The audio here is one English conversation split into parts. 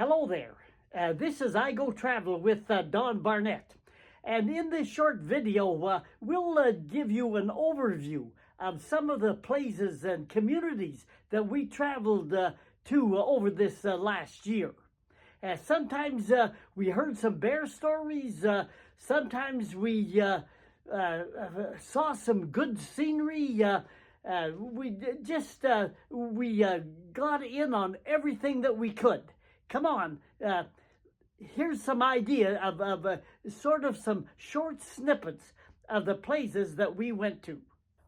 Hello there. This is I Go Travel with Don Barnett. And in this short video, we'll give you an overview of some of the places and communities that we traveled to over this last year. Sometimes we heard some bear stories. Sometimes we saw some good scenery. We got in on everything that we could. Come on, here's some idea of sort of some short snippets of the places that we went to.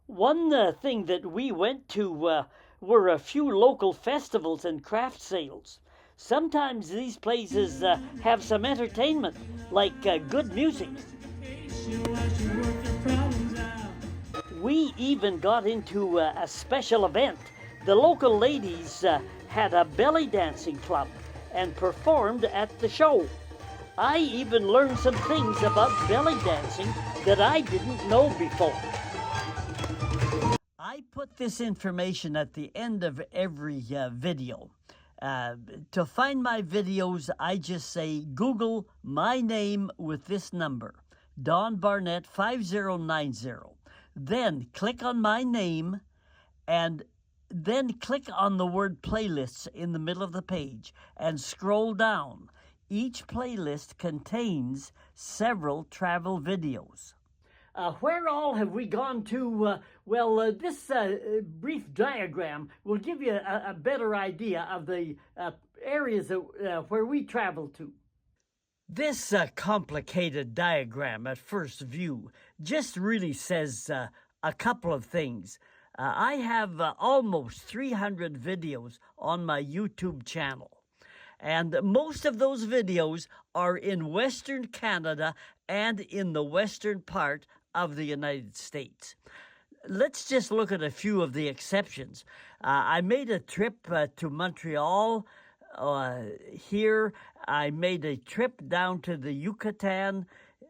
One thing that we went to were a few local festivals and craft sales. Sometimes these places have some entertainment, like good music. We even got into a special event. The local ladies had a belly dancing club and performed at the show. I even learned some things about belly dancing that I didn't know before. I put this information at the end of every video. To find my videos, I just say Google my name with this number, Don Barnett 5090. Then click on my name and then click on the word playlists in the middle of the page and scroll down. Each playlist contains several travel videos. Where all have we gone to? This brief diagram will give you a better idea of the areas where we traveled to. This complicated diagram at first view just really says a couple of things. I have almost 300 videos on my YouTube channel, and most of those videos are in Western Canada and in the western part of the United States. Let's just look at a few of the exceptions. I made a trip to Montreal. Here, I made a trip down to the Yucatan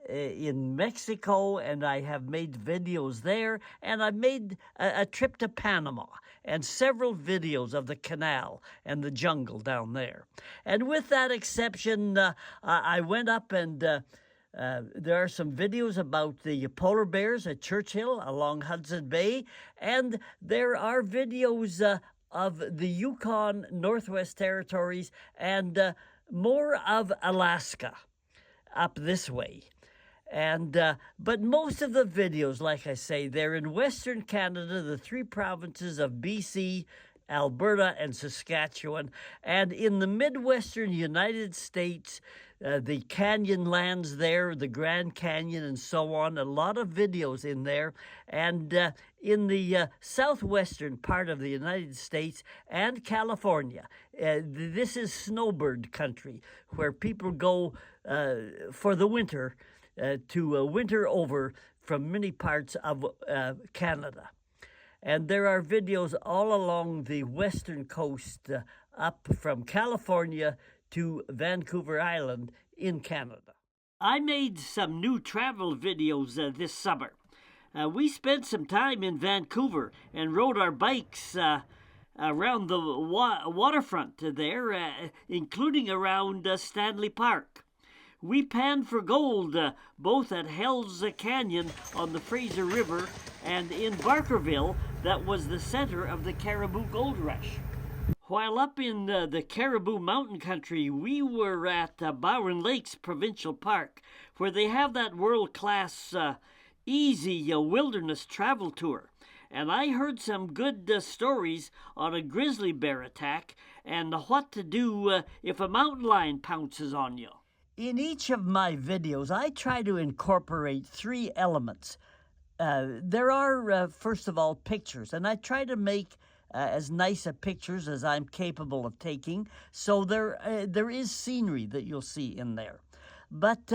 in Mexico, and I have made videos there, and I made a trip to Panama and several videos of the canal and the jungle down there. And with that exception, I went up and there are some videos about the polar bears at Churchill along Hudson Bay, and there are videos of the Yukon Northwest Territories and more of Alaska up this way. And but most of the videos, like I say, they're in Western Canada, the three provinces of BC, Alberta, and Saskatchewan, and in the Midwestern United States, the canyon lands there, the Grand Canyon, and so on. A lot of videos in there. And in the southwestern part of the United States and California, this is snowbird country, where people go for the winter to winter over from many parts of Canada. And there are videos all along the western coast up from California to Vancouver Island in Canada. I made some new travel videos this summer. We spent some time in Vancouver and rode our bikes around the waterfront there, including around Stanley Park. We panned for gold both at Hell's Canyon on the Fraser River and in Barkerville, that was the center of the Caribou Gold Rush. While up in the Caribou Mountain Country, we were at Bowen Lakes Provincial Park, where they have that world-class easy wilderness travel tour. And I heard some good stories on a grizzly bear attack and what to do if a mountain lion pounces on you. In each of my videos, I try to incorporate three elements. There are, first of all, pictures, and I try to make as nice a pictures as I'm capable of taking, so there is scenery that you'll see in there. But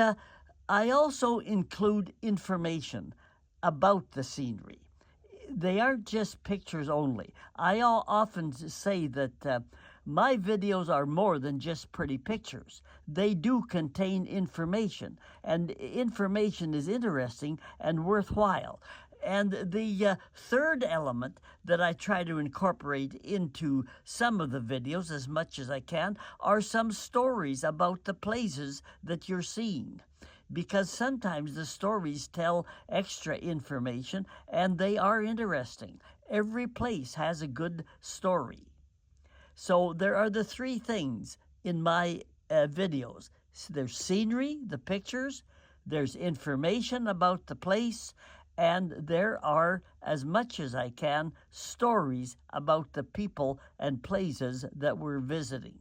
I also include information about the scenery. They aren't just pictures only. I often say that my videos are more than just pretty pictures. They do contain information, and information is interesting and worthwhile. And the third element that I try to incorporate into some of the videos as much as I can are some stories about the places that you're seeing. Because sometimes the stories tell extra information and they are interesting. Every place has a good story. So there are the three things in my videos. There's scenery, the pictures, there's information about the place, and there are, as much as I can, stories about the people and places that we're visiting.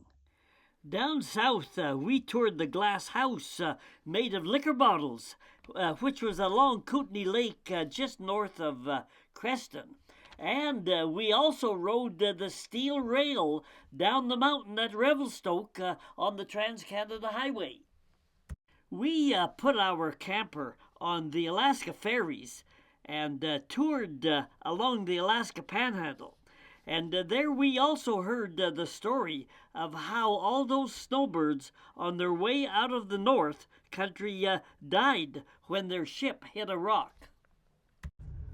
Down south, we toured the glass house made of liquor bottles, which was along Kootenay Lake just north of Creston. And we also rode the steel rail down the mountain at Revelstoke on the Trans-Canada Highway. We put our camper on the Alaska ferries and toured along the Alaska Panhandle. And there we also heard the story of how all those snowbirds on their way out of the North Country died when their ship hit a rock.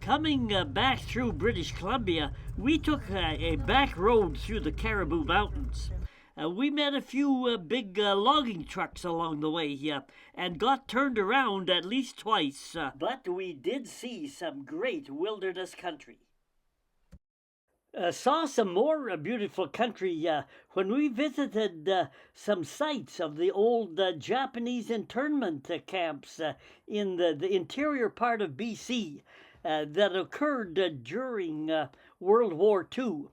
Coming back through British Columbia, we took a back road through the Caribou Mountains. We met a few big logging trucks along the way and got turned around at least twice. But we did see some great wilderness country. Saw some more beautiful country when we visited some sites of the old Japanese internment camps in the interior part of BC that occurred during World War II.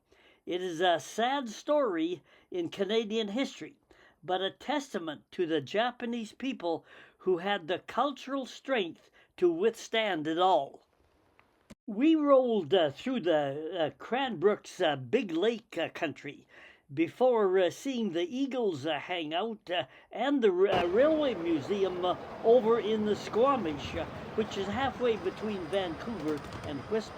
It is a sad story in Canadian history, but a testament to the Japanese people who had the cultural strength to withstand it all. We rolled through the Cranbrook's Big Lake country before seeing the Eagles hang out and the Railway Museum over in the Squamish, which is halfway between Vancouver and Whistler.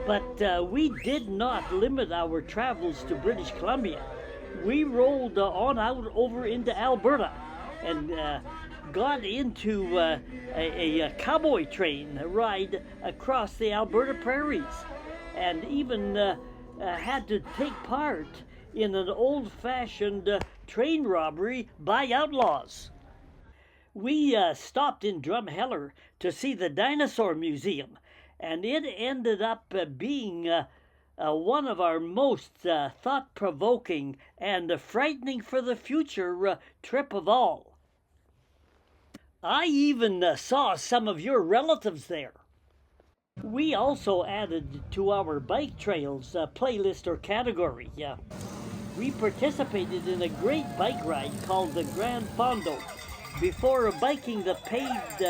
But we did not limit our travels to British Columbia. We rolled on out over into Alberta and got into a cowboy train ride across the Alberta prairies, and even had to take part in an old-fashioned train robbery by outlaws. We stopped in Drumheller to see the Dinosaur Museum, and it ended up being one of our most thought-provoking and frightening for the future trip of all. I even saw some of your relatives there. We also added to our bike trails playlist or category. We participated in a great bike ride called the Grand Fondo before biking the paved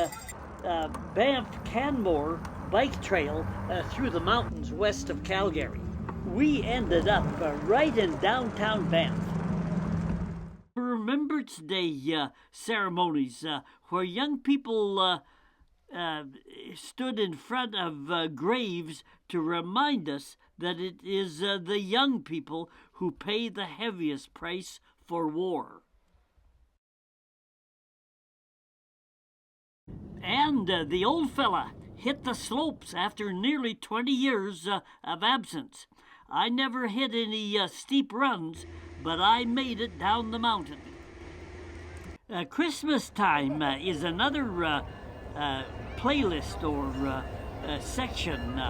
Banff-Canmore bike trail through the mountains west of Calgary. We ended up right in downtown Banff. Remembrance Day ceremonies where young people stood in front of graves to remind us that it is the young people who pay the heaviest price for war. And the old fella hit the slopes after nearly 20 years of absence. I never hit any steep runs, but I made it down the mountain. Christmas time is another playlist or section,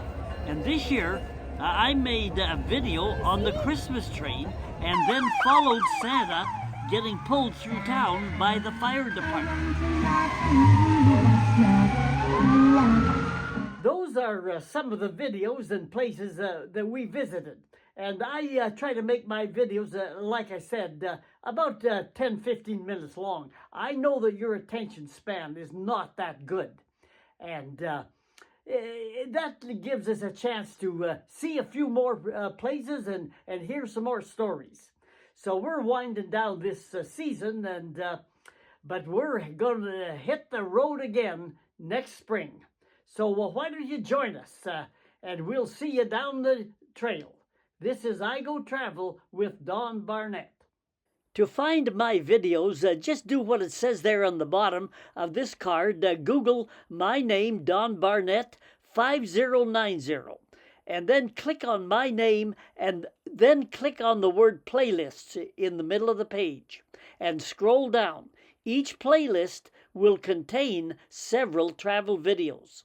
and this year I made a video on the Christmas train and then followed Santa getting pulled through town by the fire department. Those are some of the videos and places that we visited. And I try to make my videos, like I said, about 10-15 minutes long. I know that your attention span is not that good. And that gives us a chance to see a few more places and hear some more stories. So we're winding down this season, but we're going to hit the road again next spring. So why don't you join us, and we'll see you down the trail. This is I Go Travel with Don Barnett. To find my videos, just do what it says there on the bottom of this card. Google my name, Don Barnett 5090, and then click on my name, and then click on the word playlists in the middle of the page and scroll down. Each playlist will contain several travel videos.